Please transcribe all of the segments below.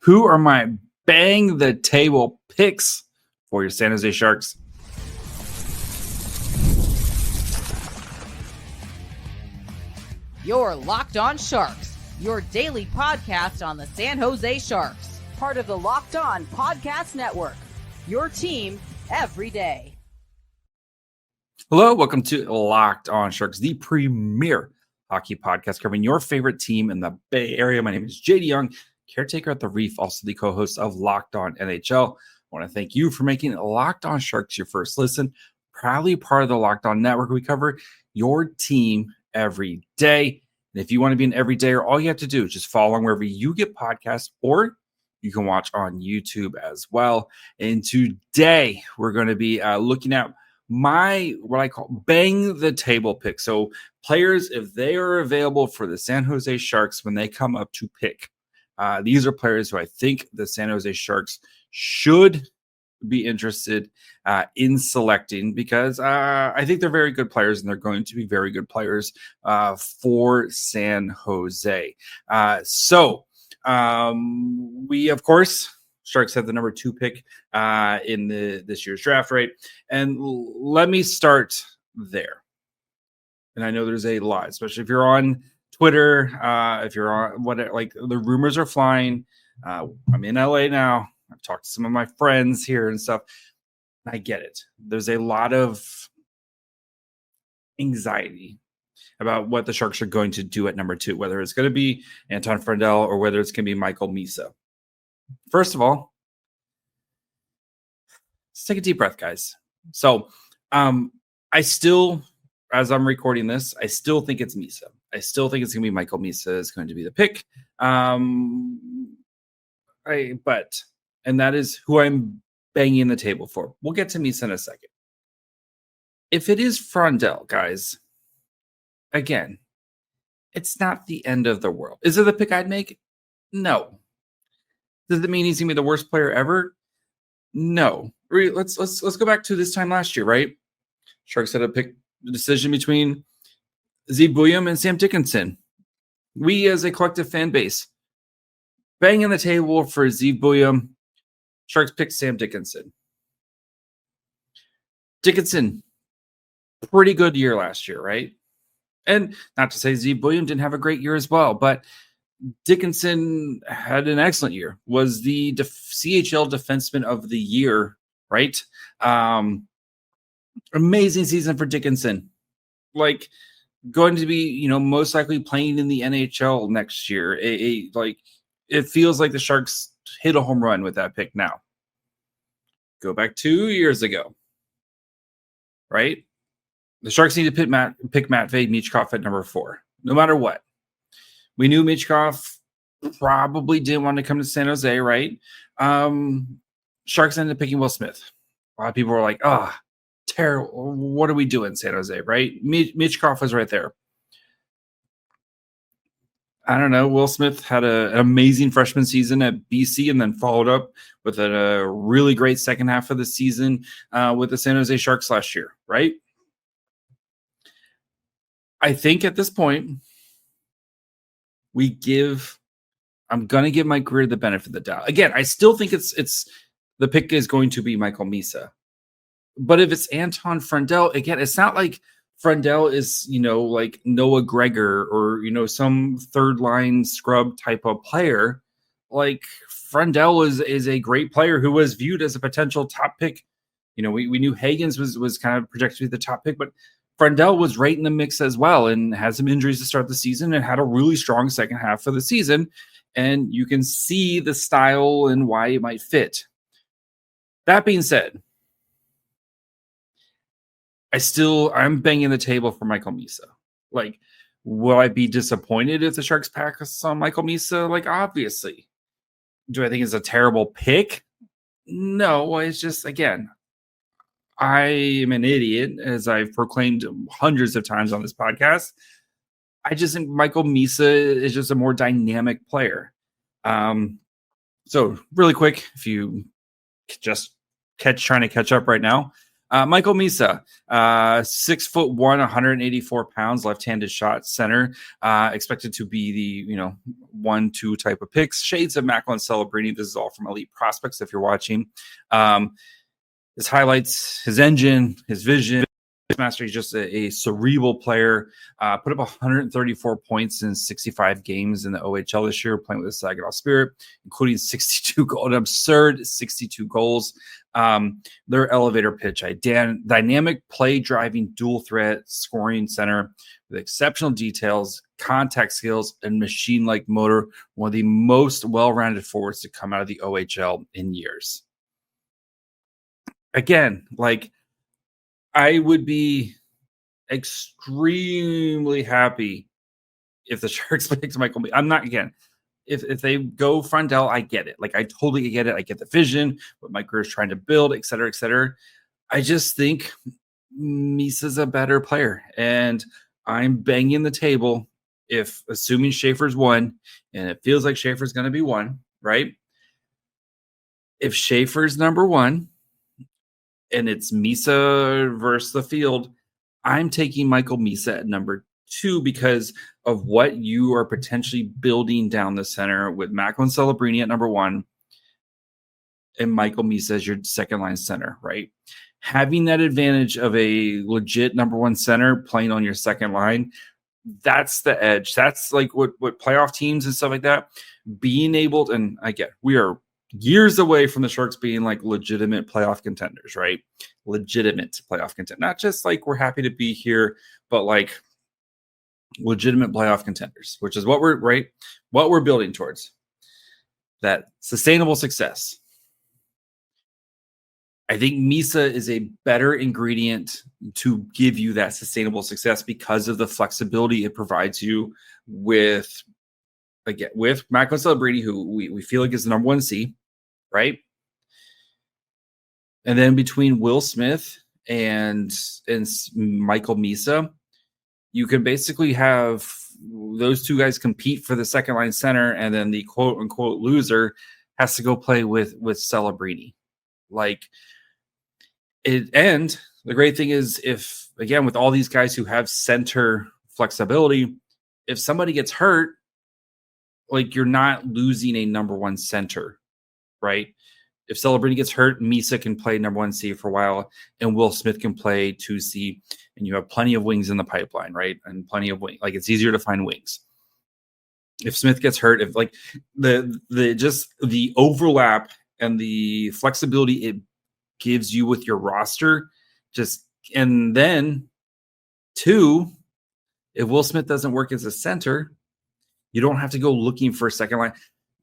Who are my bang the table picks for your San Jose Sharks? Your Locked On Sharks, your daily podcast on the San Jose Sharks, part of the Locked On Podcast Network, your team every day. Hello, welcome to Locked On Sharks, the premier hockey podcast covering your favorite team in the Bay Area. My name is JD Young, caretaker at the Reef, also the co-host of Locked On NHL. I want to thank you for making Locked On Sharks your first listen. Proudly part of the Locked On Network. We cover your team every day. And if you want to be an everydayer, all you have to do is just follow along wherever you get podcasts, or you can watch on YouTube as well. And today we're going to be looking at my, what I call bang the table pick. So players, if they are available for the San Jose Sharks when they come up to pick, these are players who I think the San Jose Sharks should be interested in selecting, because I think they're very good players, and they're going to be very good players for San Jose. We, of course, Sharks have the number 2 pick in this year's draft, right? And let me start there. And I know there's a lot, especially if you're on Twitter, if you're on what, like, the rumors are flying. I'm in LA now. I've talked to some of my friends here and stuff. I get it. There's a lot of anxiety about what the Sharks are going to do at number 2, whether it's going to be Anton Friedel or whether it's going to be Michael Misa. First of all, let's take a deep breath, guys. So I still, as I'm recording this, I still think it's Misa. I still think it's going to be Michael Misa is going to be the pick. And that is who I'm banging the table for. We'll get to Misa in a second. If it is Friedel, guys, again, it's not the end of the world. Is it the pick I'd make? No. Does it mean he's going to be the worst player ever? No. Let's go back to this time last year, right? Sharks had to pick the decision between Zeev Buium and Sam Dickinson. We, as a collective fan base, banging the table for Zeev Buium. Sharks picked Sam Dickinson. Dickinson, pretty good year last year, right? And not to say Zeev Buium didn't have a great year as well, but Dickinson had an excellent year. Was the CHL Defenseman of the Year, right? Amazing season for Dickinson. Like, going to be, most likely playing in the NHL next year. It feels like the Sharks hit a home run with that pick now. Go back 2 years ago, right? The Sharks need to pick Matvei Michkov at number 4, no matter what. We knew Michkov probably didn't want to come to San Jose, right? Sharks ended up picking Will Smith. A lot of people were like, terrible. What are we doing, San Jose, right? Michkov was right there. I don't know. Will Smith had an amazing freshman season at BC and then followed up with a really great second half of the season with the San Jose Sharks last year, right? I think at this point, I'm going to give Mike Greer the benefit of the doubt. Again, I still think it's the pick is going to be Michael Misa. But if it's Anton Friedel, again, it's not like Friedel is, like Noah Gregor or, some third line scrub type of player. Like, Friedel is a great player who was viewed as a potential top pick. We knew Hagens was kind of projected to be the top pick, but Friedel was right in the mix as well and had some injuries to start the season and had a really strong second half of the season. And you can see the style and why it might fit. That being said, I'm banging the table for Michael Misa. Like, will I be disappointed if the Sharks pass on Michael Misa? Like, obviously. Do I think it's a terrible pick? No, it's just, again, I am an idiot, as I've proclaimed hundreds of times on this podcast. I just think Michael Misa is just a more dynamic player. So really quick, if you just trying to catch up right now, Michael Misa, 6'1", 184 pounds, left-handed shot center, expected to be the 1-2 type of picks. Shades of Macklin Celebrini. This is all from Elite Prospects. If you're watching, his highlights, his engine, his vision. Master, he's just a cerebral player. Put up 134 points in 65 games in the OHL this year, playing with the Saginaw Spirit, including 62 goals, an absurd 62 goals. Their elevator pitch, dynamic play driving dual threat scoring center with exceptional details, contact skills, and machine-like motor. One of the most well-rounded forwards to come out of the OHL in years. Again, I would be extremely happy if the Sharks picked Michael. I'm not, again, if they go Frondell, I get it. I totally get it. I get the vision, what Mike Grier is trying to build, et cetera, et cetera. I just think Misa's a better player. And I'm banging the table assuming Schaefer's one, and it feels like Schaefer's going to be one, right? If Schaefer's number one, and it's Misa versus the field, I'm taking Michael Misa at number 2 because of what you are potentially building down the center with Macklin Celebrini at number 1 and Michael Misa as your second line center, right? Having that advantage of a legit number 1 center playing on your second line, that's the edge. That's what playoff teams and stuff like that, being able to, and I get, we are years away from the Sharks being legitimate playoff contenders, right? Legitimate playoff contender. Not just we're happy to be here, but legitimate playoff contenders, which is what we're building towards. That sustainable success. I think Misa is a better ingredient to give you that sustainable success because of the flexibility it provides you with Macklin Celebrini, who we feel like is the number 1 C, right? And then between Will Smith and Michael Misa, you can basically have those two guys compete for the second line center, and then the quote unquote loser has to go play with Celebrini. And the great thing is, if again with all these guys who have center flexibility, if somebody gets hurt, you're not losing a number 1 center, right? If Celebrini gets hurt, Misa can play number 1 C for a while, and Will Smith can play 2 C, and you have plenty of wings in the pipeline, right? And plenty of wings. It's easier to find wings. If Smith gets hurt, if the overlap and the flexibility it gives you with your roster, and then 2, if Will Smith doesn't work as a center, you don't have to go looking for a second line.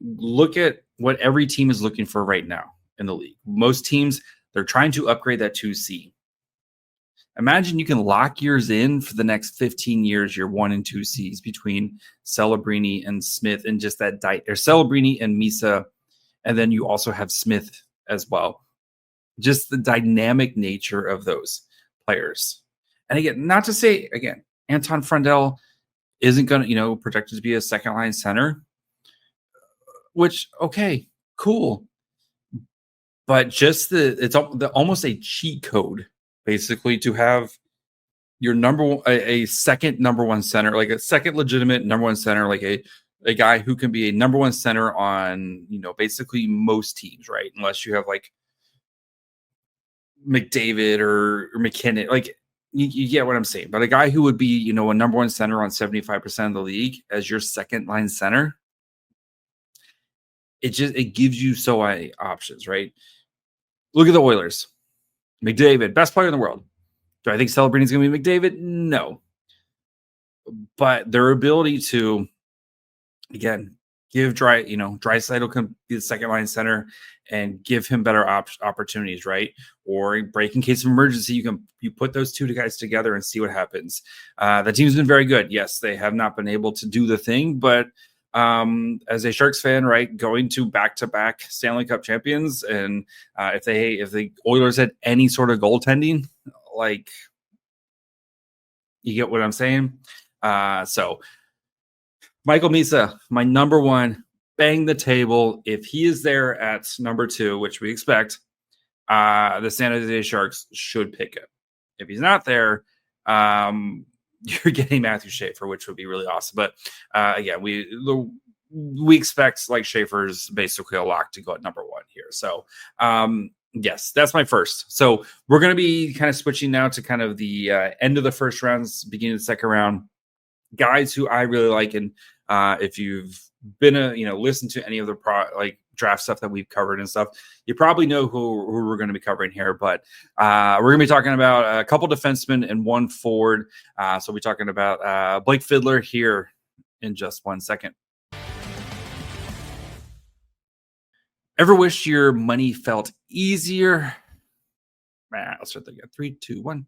Look at what every team is looking for right now in the league. Most teams, they're trying to upgrade that 2C. Imagine you can lock yours in for the next 15 years, your 1 and 2 Cs between Celebrini and Smith, and just that or Celebrini and Misa, and then you also have Smith as well. Just the dynamic nature of those players. And again, not to say, Anton Frondell isn't going to, projected to be a second line center, which, okay, cool. But just it's almost a cheat code, basically, to have your a second number 1 center, a second legitimate number 1 center, a guy who can be a number 1 center on, basically most teams, right? Unless you have McDavid or McKinnon, you get what I'm saying. But a guy who would be, a number 1 center on 75% of the league as your second line center, it gives you so many options, right? Look at the Oilers. McDavid, best player in the world. Do I think Celebrini is going to be McDavid? No. But their ability to, again, give Draisaitl can be the second line center and give him better opportunities, right? Or break in case of emergency, you put those 2 guys together and see what happens. The team's been very good. Yes, they have not been able to do the thing, but as a Sharks fan, right, going to back-to-back Stanley Cup champions, and if the Oilers had any sort of goaltending, you get what I'm saying? So Michael Misa, my number 1, bang the table. If he is there at number 2, which we expect, the San Jose Sharks should pick him. If he's not there, you're getting Matthew Schaefer, which would be really awesome. But again, we expect like Schaefer's basically a lock to go at number 1 here. So yes, that's my first. So we're going to be kind of switching now to kind of the end of the first rounds, beginning of the second round. Guys who I really like, and if you've been listened to any of the draft stuff that we've covered and stuff, you probably know who we're going to be covering here. But we're going to be talking about a couple defensemen and one forward. So we'll be talking about Blake Fiddler here in just 1 second. Ever wish your money felt easier? I'll start that again. 3, 2, 1.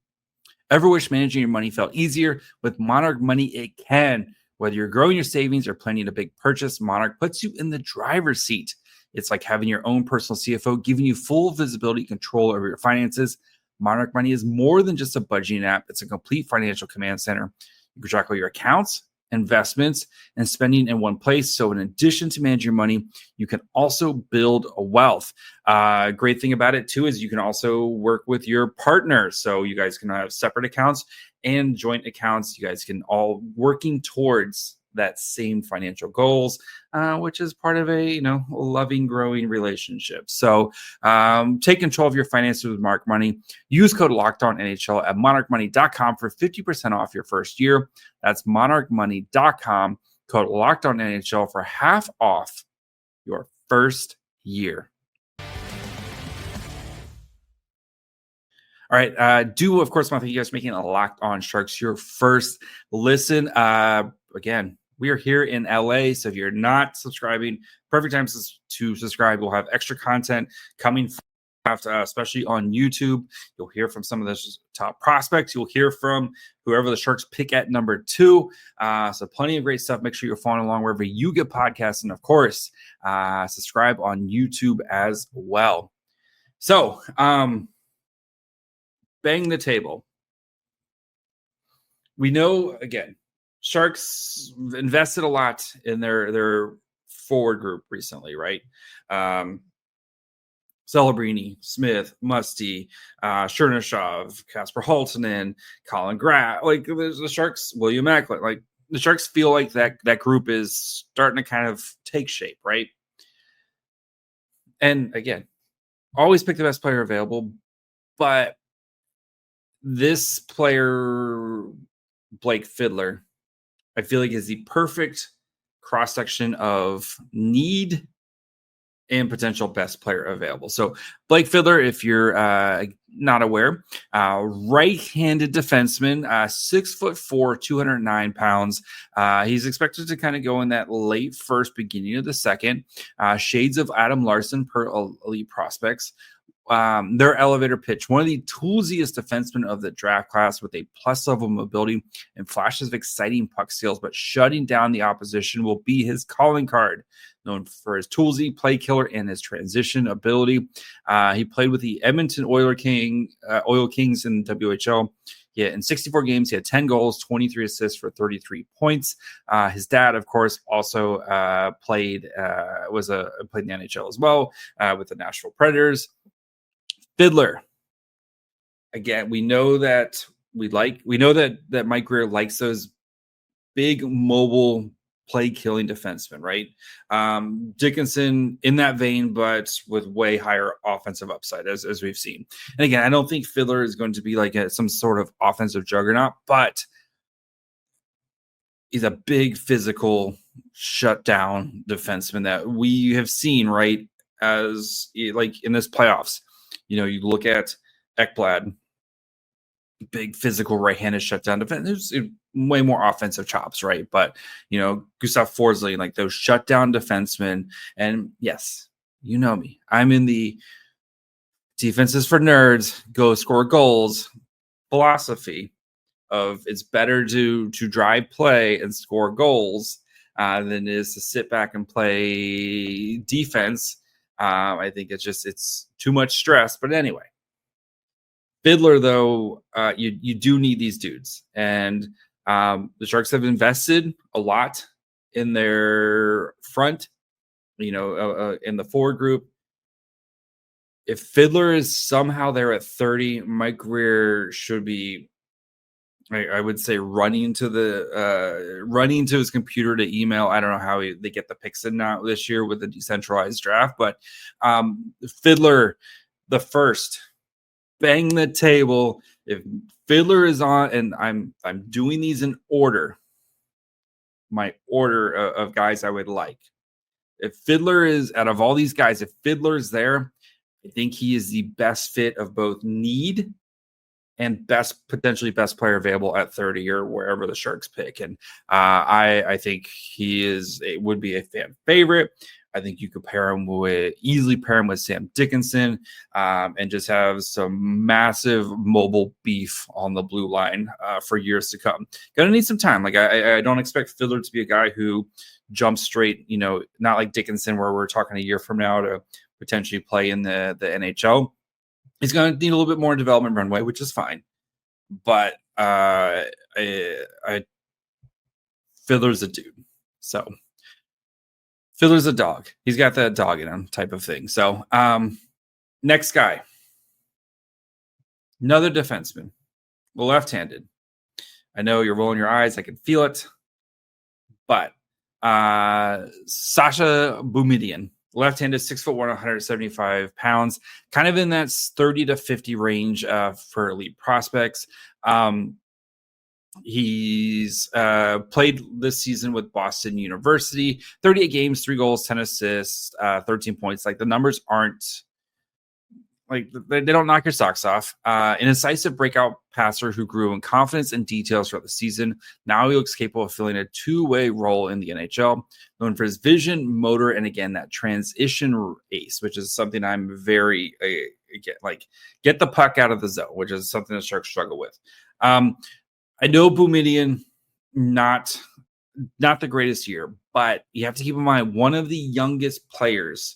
Ever wish managing your money felt easier? With Monarch Money, it can. Whether you're growing your savings or planning a big purchase, Monarch puts you in the driver's seat. It's like having your own personal CFO, giving you full visibility and control over your finances. Monarch Money is more than just a budgeting app. It's a complete financial command center. You can track all your accounts, investments, and spending in one place. So in addition to manage your money, you can also build a wealth. Great thing about it too is you can also work with your partner. So you guys can have separate accounts and joint accounts. You guys can all working towards that same financial goals, which is part of a loving, growing relationship. So take control of your finances with Monarch Money. Use code LOCKEDONNHL at monarchmoney.com for 50% off your first year. That's monarchmoney.com, code LOCKEDONNHL for half off your first year. All right. Do, of course, want to thank you guys for making a Locked On Sharks your first listen. Again, we are here in LA, so if you're not subscribing, perfect time to subscribe. We'll have extra content coming, especially on YouTube. You'll hear from some of the top prospects. You'll hear from whoever the Sharks pick at number 2. So plenty of great stuff. Make sure you're following along wherever you get podcasts. And, of course, subscribe on YouTube as well. So, bang the table. We know, again, Sharks invested a lot in their forward group recently, right? Celebrini, Smith, Musty, Chernyshov, Kasper Halttunen, Colin Graff, like the Sharks, William Macklin, like the Sharks feel like that group is starting to kind of take shape, right? And again, always pick the best player available, but this player, Blake Fiddler, I feel like is the perfect cross-section of need and potential best player available. So Blake Fiddler, if you're not aware, right-handed defenseman, 6'4", 209 pounds. He's expected to kind of go in that late first, beginning of the second. Shades of Adam Larson per Elite Prospects. Their elevator pitch, one of the toolsiest defensemen of the draft class with a plus level mobility and flashes of exciting puck skills, but shutting down the opposition will be his calling card. Known for his toolsy play killer and his transition ability. He played with the Edmonton Oil Kings in WHL. Yeah, in 64 games, he had 10 goals, 23 assists for 33 points. His dad, of course, also played in the NHL as well with the Nashville Predators. Fiddler. Again, we know that that Mike Grier likes those big mobile play killing defensemen, right? Dickinson in that vein, but with way higher offensive upside as we've seen. And again, I don't think Fiddler is going to be like some sort of offensive juggernaut, but he's a big physical shutdown defenseman that we have seen, right? As like in this playoffs. You look at Ekblad, big physical right-handed shutdown defense. There's way more offensive chops, right? But, Gustav Forsling, like those shutdown defensemen. And yes, you know me. I'm in the defenses for nerds, go score goals philosophy of it's better to drive play and score goals than it is to sit back and play defense. I think it's too much stress. But anyway, Fiddler, though, you do need these dudes. And the Sharks have invested a lot in their front, in the forward group. if Fiddler is somehow there at 30, Mike Greer should be, I would say, running to his computer to email. I don't know how they get the picks in now this year with the decentralized draft, but Fiddler, the first, bang the table. If Fiddler is on, and I'm doing these in order, my order of guys I would like. If Fiddler is, out of all these guys, if Fiddler is there, I think he is the best fit of both need and potentially best player available at 30 or wherever the Sharks pick. And I think it would be a fan favorite. I think you could easily pair him with Sam Dickinson, and just have some massive mobile beef on the blue line for years to come. Gonna need some time. Like I don't expect Fiddler to be a guy who jumps straight, not like Dickinson where we're talking a year from now to potentially play in the NHL. He's going to need a little bit more development runway, which is fine. But Fiddler's a dude. So Fiddler's a dog. He's got that dog in him type of thing. So next guy. Another defenseman. Left-handed. I know you're rolling your eyes. I can feel it. But Sascha Boumedienne. Left-handed, 6'1", 175 pounds, kind of in that 30 to 50 range for elite prospects. He's played this season with Boston University, 38 games, 3 goals, 10 assists, 13 points. Like the numbers aren't like they don't knock your socks off. An incisive breakout passer who grew in confidence and details throughout the season. Now he looks capable of filling a two-way role in the NHL, known for his vision, motor, and again, that transition ace, which is something I'm very, get the puck out of the zone, which is something the Sharks struggle with. I know Boumedienne, not the greatest year, but you have to keep in mind one of the youngest players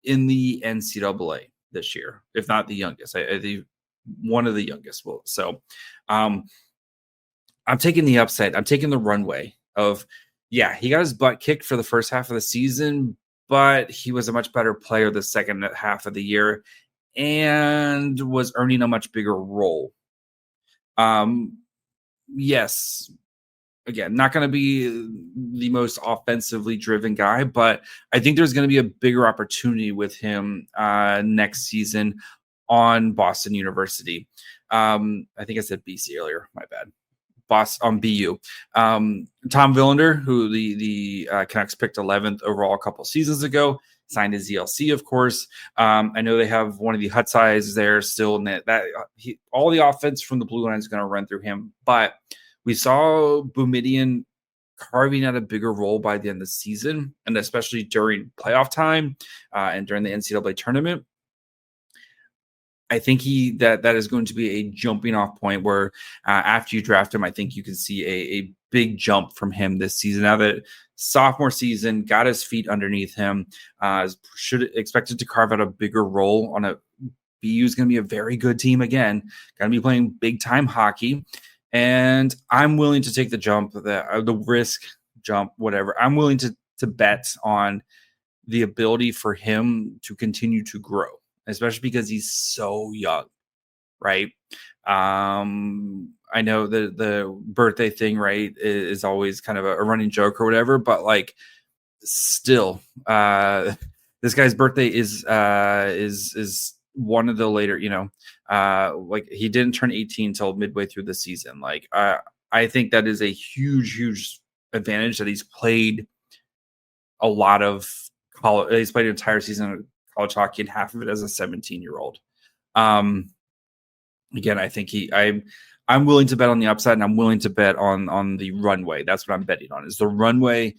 in the NCAA this year, if not the youngest. I think one of the youngest. So I'm taking the upside. I'm taking the runway of, he got his butt kicked for the first half of the season, but he was a much better player the second half of the year and was earning a much bigger role. Yes, again, not going to be the most offensively driven guy, but I think there's going to be a bigger opportunity with him next season on Boston University. I think I said BC earlier. My bad. On BU. Tom Villander, who the Canucks picked 11th overall a couple seasons ago, signed his ZLC, of course. I know they have one of the hut size there still. All the offense from the blue line is going to run through him, but we saw Boumedienne carving out a bigger role by the end of the season, and especially during playoff time and during the NCAA tournament. I think that is going to be a jumping off point where after you draft him, I think you can see a big jump from him this season. Now that sophomore season, got his feet underneath him, should expected to carve out a bigger role on a BU is going to be a very good team again, going to be playing big time hockey. And I'm willing to take the jump, the risk jump, whatever. I'm willing to bet on the ability for him to continue to grow, especially because he's so young, right? I know the birthday thing, right, is always kind of a running joke or whatever, but like still, this guy's birthday is one of the later, like he didn't turn 18 until midway through the season. Like I think that is a huge advantage that he's played a lot of college. He's played an entire season of college hockey and half of it as a 17-year-old. Again, I think I'm willing to bet on the upside, and I'm willing to bet on the runway. That's what I'm betting on, is the runway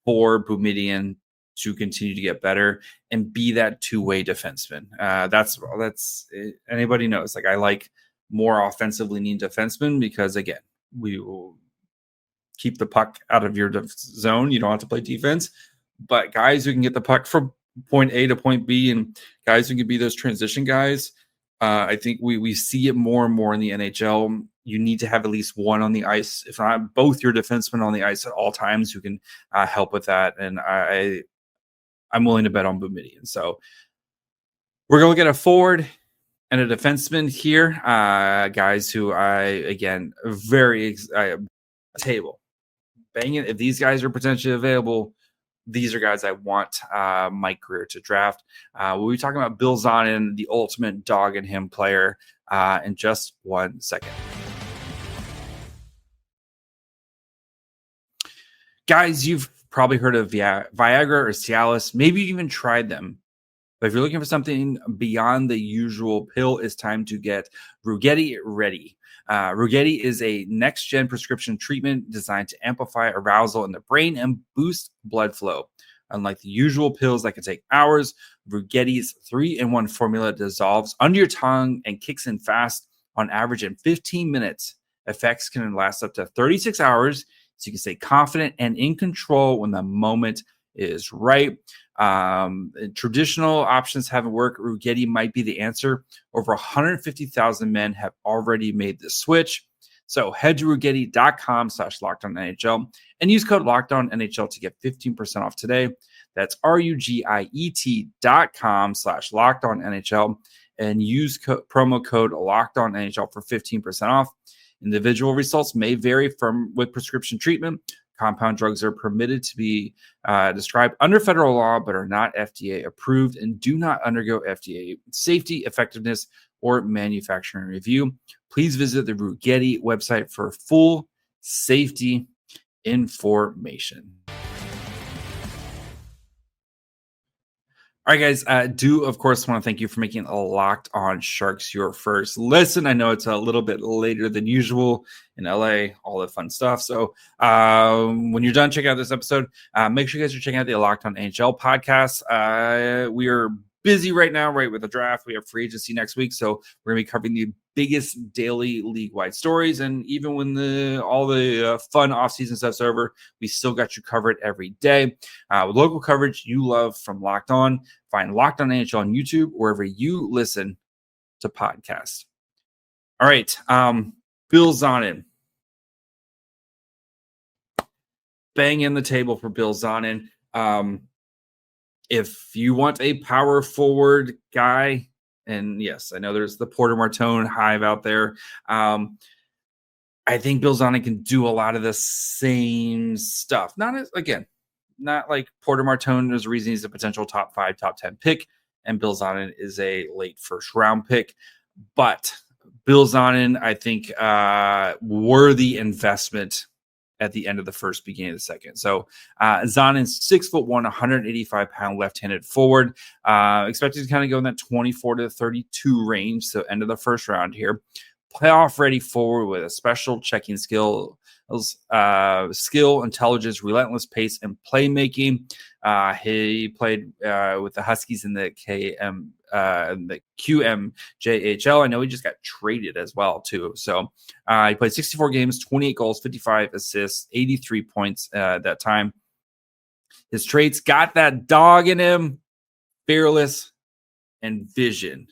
for Boumedienne to continue to get better and be that two-way defenseman. That's anybody knows. Like I like more offensively leaning defensemen because again, we will keep the puck out of your zone. You don't have to play defense, but guys who can get the puck from point A to point B and guys who can be those transition guys. I think we see it more and more in the NHL. You need to have at least one on the ice, if not both your defensemen on the ice at all times who can help with that. And I'm willing to bet on Boumedienne. So We're going to get a forward and a defenseman here. Guys who again, very table. Bang it. If these guys are potentially available, these are guys I want Mike Greer to draft. We'll be talking about Bill Zonnon, the ultimate dog in him player, in just 1 second. Guys, you've probably heard of Viagra or Cialis. Maybe you even tried them. But if you're looking for something beyond the usual pill, it's time to get Rugetti ready. Rugetti is a next-gen prescription treatment designed to amplify arousal in the brain and boost blood flow. Unlike the usual pills that can take hours, Rugetti's 3-in-1 formula dissolves under your tongue and kicks in fast, on average in 15 minutes. Effects can last up to 36 hours, so you can stay confident and in control when the moment is right. Traditional options haven't worked. Rugetti might be the answer. Over 150,000 men have already made the switch. So head to Rugetti.com/LockedOnNHL and use code LockedOnNHL to get 15% off today. That's RUGIET.com/LockedOnNHL and use promo code LockedOnNHL for 15% off. Individual results may vary with prescription treatment. Compound drugs are permitted to be described under federal law, but are not FDA approved and do not undergo FDA safety, effectiveness, or manufacturing review. Please visit the Rugetti website for full safety information. All right, guys, do, of course, want to thank you for making a Locked On Sharks your first listen. I know it's a little bit later than usual in LA, all the fun stuff. So when you're done checking out this episode, make sure you guys are checking out the Locked On NHL podcast. We are busy right now, right, with the draft. We have free agency next week, so we're going to be covering the biggest daily league-wide stories. And even when all the fun offseason stuff's over, we still got you covered every day. With local coverage you love from Locked On, find Locked On NHL on YouTube, wherever you listen to podcasts. All right, Bill Zonnon. Bang in the table for Bill Zonnon. If you want a power forward guy, and yes, I know there's the Porter Martone hive out there. I think Bill Zonnon can do a lot of the same stuff. Not like Porter Martone. There's a reason he's a potential top 5, top 10 pick, and Bill Zonnon is a late first round pick. But Bill Zonnon, I think, worthy investment at the end of the first, beginning of the second. So Zonnon's 6'1", 185-pound left-handed forward, expected to kind of go in that 24 to 32 range. So end of the first round here. Playoff ready forward with a special checking skill, intelligence, relentless pace, and playmaking. He played with the Huskies in the QMJHL. I know he just got traded as well too. So he played 64 games, 28 goals, 55 assists, 83 points that time. His traits got that dog in him, fearless, and vision.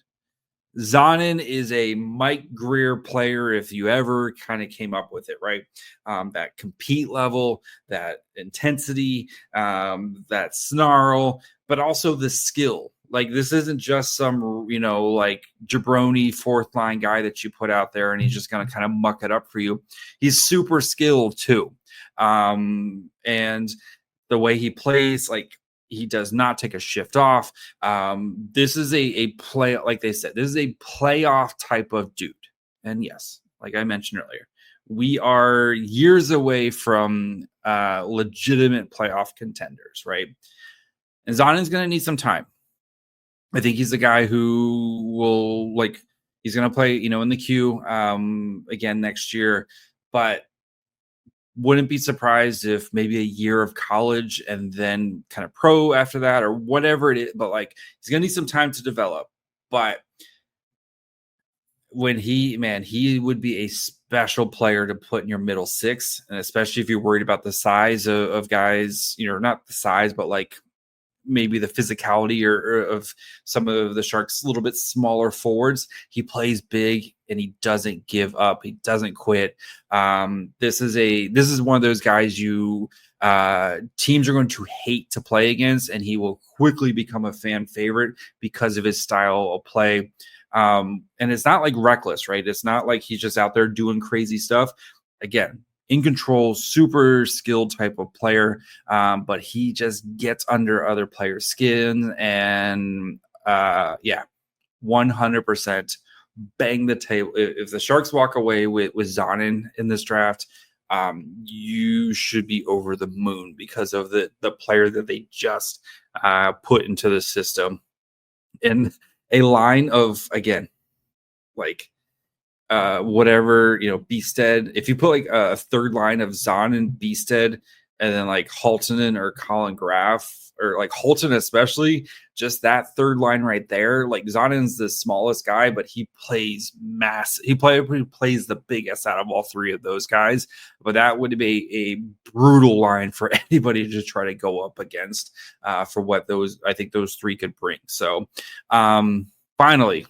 Zonnon is a Mike Greer player, if you ever kind of came up with it, right? That compete level, that intensity, that snarl, but also the skill. Like, this isn't just some, like jabroni fourth line guy that you put out there and he's just going to kind of muck it up for you. He's super skilled too. And the way he plays, like, he does not take a shift off. This is a play, like they said, this is a playoff type of dude. And yes, like I mentioned earlier, we are years away from legitimate playoff contenders, right? And Zonnon's going to need some time. I think he's the guy who will, he's going to play, in the queue again next year. But wouldn't be surprised if maybe a year of college and then kind of pro after that or whatever it is. But he's going to need some time to develop. But when he would be a special player to put in your middle six. And especially if you're worried about the size of guys, not the size, but maybe the physicality or of some of the Sharks' a little bit smaller forwards. He plays big and he doesn't give up. He doesn't quit. This is one of those guys you teams are going to hate to play against, and he will quickly become a fan favorite because of his style of play. And it's not like reckless, right? It's not like he's just out there doing crazy stuff. Again, in control, super skilled type of player, but he just gets under other players' skin, and 100% bang the table. If the Sharks walk away with Zonnon in this draft, you should be over the moon because of the player that they just put into the system. And a line of, again, like whatever, Bjugstad. If you put like a third line of Zonnon, Bjugstad, and then like Haltonen or Colin Graf, or like Holton especially, just that third line right there. Like Zonnon's the smallest guy, but he plays massive. He plays the biggest out of all three of those guys. But that would be a brutal line for anybody to try to go up against for what I think those three could bring. So finally,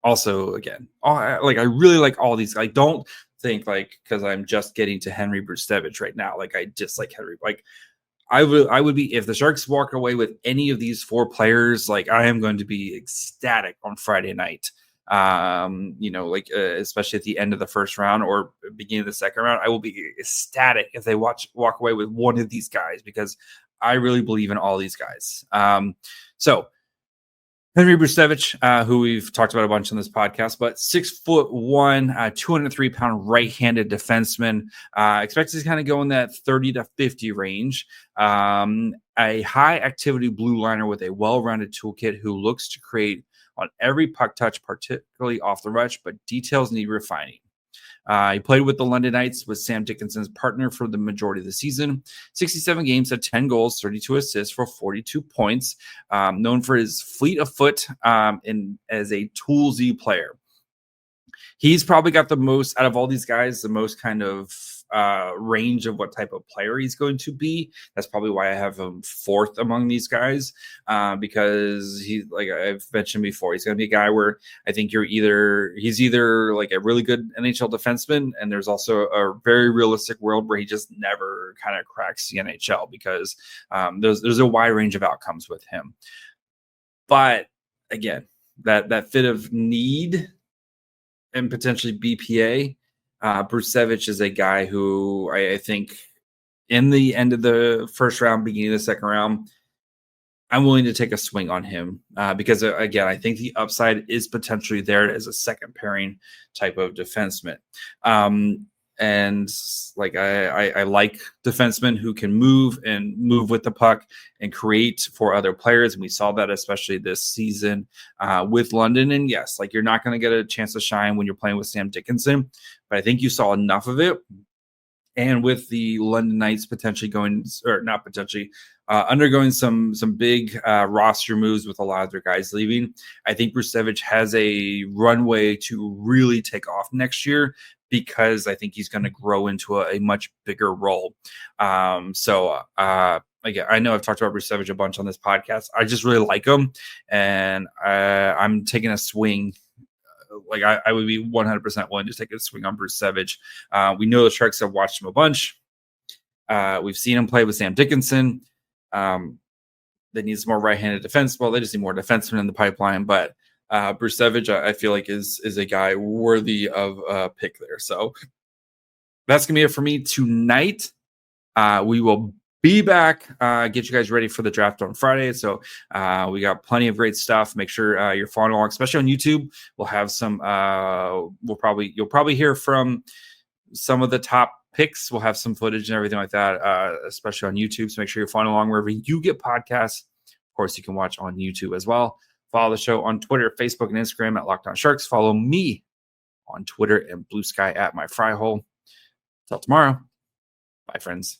also again, I really like all these. I don't think like because I'm just getting to Henry Brzustewicz right now. Like I dislike Henry. Like I would be, if the Sharks walk away with any of these four players, like I am going to be ecstatic on Friday night. Especially at the end of the first round or beginning of the second round, I will be ecstatic if they walk away with one of these guys, because I really believe in all these guys. So Henry Brzustewicz, who we've talked about a bunch on this podcast, but 6'1", 203-pound right-handed defenseman, expected to kind of go in that 30 to 50 range. A high-activity blue liner with a well-rounded toolkit who looks to create on every puck touch, particularly off the rush, but details need refining. He played with the London Knights, with Sam Dickinson's partner for the majority of the season. 67 games, had 10 goals, 32 assists for 42 points. Known for his fleet of foot and as a toolsy player. He's probably got the most, out of all these guys, the most kind of range of what type of player he's going to be. That's probably why I have him fourth among these guys, because he, like I've mentioned before, he's going to be a guy where I think he's either like a really good NHL defenseman, and there's also a very realistic world where he just never kind of cracks the NHL, because there's a wide range of outcomes with him. But again, that fit of need and potentially BPA, Brzustewicz is a guy who I think in the end of the first round, beginning of the second round, I'm willing to take a swing on him because, again, I think the upside is potentially there as a second pairing type of defenseman. And like I like defensemen who can move with the puck and create for other players. And we saw that especially this season with London. And yes, like you're not going to get a chance to shine when you're playing with Sam Dickinson, but I think you saw enough of it. And with the London Knights potentially undergoing some big roster moves with a lot of their guys leaving, I think Brzustewicz has a runway to really take off next year, because I think he's going to grow into a much bigger role. Again, I know I've talked about Brzustewicz a bunch on this podcast. I just really like him, and I'm taking a swing. Like I would be 100% willing to take a swing on Brzustewicz. We know the Sharks have watched him a bunch. We've seen him play with Sam Dickinson. They need some more right-handed defense. Well, they just need more defensemen in the pipeline. But Brzustewicz, I feel like is a guy worthy of a pick there. So that's gonna be it for me tonight. We will be back, get you guys ready for the draft on Friday. So we got plenty of great stuff. Make sure you're following along, especially on YouTube. We'll have some. You'll probably hear from some of the top picks. We'll have some footage and everything like that, especially on YouTube. So make sure you're following along wherever you get podcasts. Of course, you can watch on YouTube as well. Follow the show on Twitter, Facebook, and Instagram at Locked On Sharks. Follow me on Twitter and Blue Sky at My Fry Hole. Till tomorrow. Bye, friends.